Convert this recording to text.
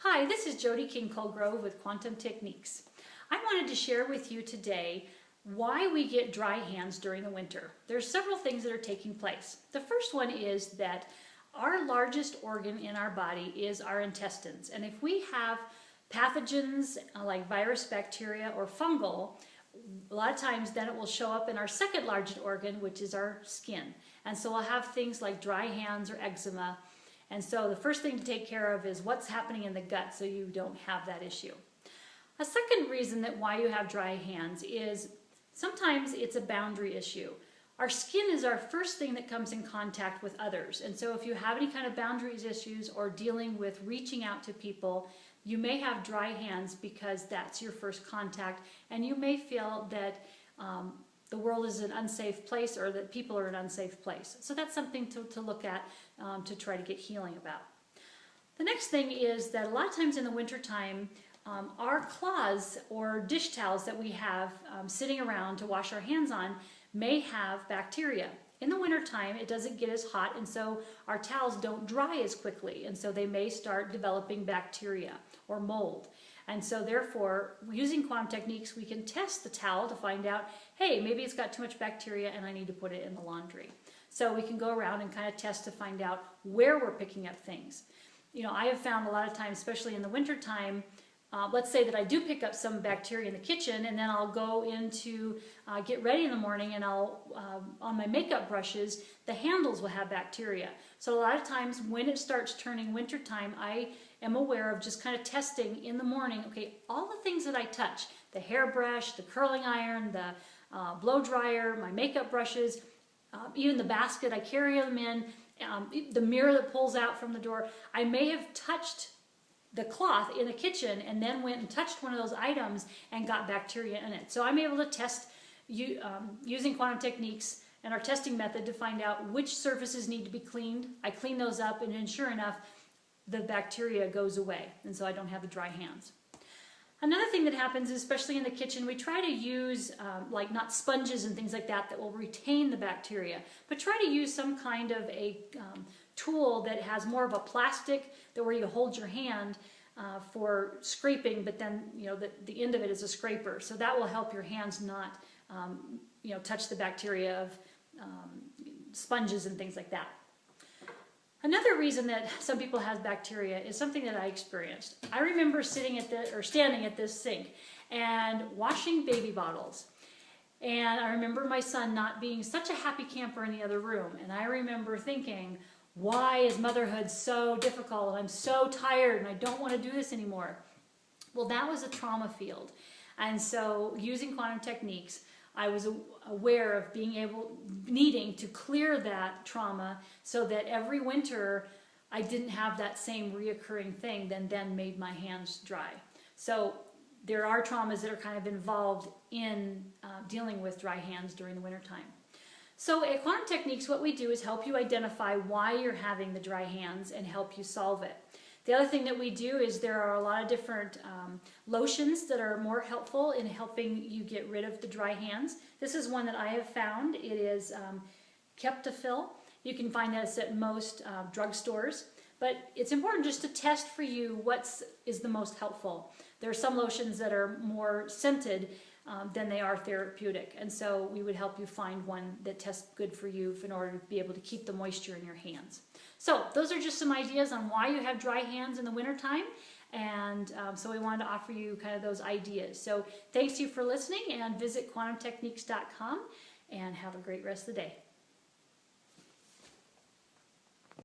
Hi, this is Jody King Colegrove with Quantum Techniques. I wanted to share with you today why we get dry hands during the winter. There's several things that are taking place. The first one is that our largest organ in our body is our intestines. And if we have pathogens like virus, bacteria, or fungal, a lot of times then it will show up in our second largest organ, which is our skin. And so we'll have things like dry hands or eczema. And so the first thing to take care of is what's happening in the gut so you don't have that issue. A second reason that why you have dry hands is sometimes it's a boundary issue. Our skin is our first thing that comes in contact with others. And so if you have any kind of boundaries issues or dealing with reaching out to people, you may have dry hands because that's your first contact, and you may feel that the world is an unsafe place or that people are an unsafe place. So that's something to look at to try to get healing about. The next thing is that a lot of times in the wintertime, our cloths or dish towels that we have sitting around to wash our hands on may have bacteria. In the wintertime, it doesn't get as hot, and so our towels don't dry as quickly, and so they may start developing bacteria or mold. And so therefore, using quantum techniques, we can test the towel to find out, hey, maybe it's got too much bacteria and I need to put it in the laundry. So we can go around and kind of test to find out where we're picking up things. You know, I have found a lot of times, especially in the wintertime, let's say that I do pick up some bacteria in the kitchen, and then I'll go in to get ready in the morning, and I'll, on my makeup brushes, the handles will have bacteria. So a lot of times when it starts turning wintertime, I am aware of just kind of testing in the morning, okay, all the things that I touch, the hairbrush, the curling iron, the blow dryer, my makeup brushes, even the basket I carry them in, the mirror that pulls out from the door, I may have touched the cloth in the kitchen and then went and touched one of those items and got bacteria in it. So I'm able to test using quantum techniques and our testing method to find out which surfaces need to be cleaned. I clean those up, and then sure enough, the bacteria goes away, and so I don't have the dry hands. Another thing that happens, especially in the kitchen, we try to use like not sponges and things like that that will retain the bacteria, but try to use some kind of a tool that has more of a plastic that where you hold your hand for scraping, but then the end of it is a scraper, so that will help your hands not touch the bacteria of sponges and things like that. Another reason that some people have bacteria is something that I experienced. I remember standing at this sink and washing baby bottles. And I remember my son not being such a happy camper in the other room. And I remember thinking, why is motherhood so difficult? I'm so tired and I don't want to do this anymore. Well, that was a trauma field. And so using quantum techniques, I was aware of needing to clear that trauma so that every winter I didn't have that same reoccurring thing that then made my hands dry. So there are traumas that are kind of involved in dealing with dry hands during the wintertime. So at Quantum Techniques, what we do is help you identify why you're having the dry hands and help you solve it. The other thing that we do is there are a lot of different lotions that are more helpful in helping you get rid of the dry hands. This is one that I have found. It is Keptafil. You can find this at most drugstores. But it's important just to test for you what is the most helpful. There are some lotions that are more scented than they are therapeutic. And so we would help you find one that tests good for you in order to be able to keep the moisture in your hands. So those are just some ideas on why you have dry hands in the wintertime. And so we wanted to offer you kind of those ideas. So thanks to you for listening, and visit quantumtechniques.com and have a great rest of the day.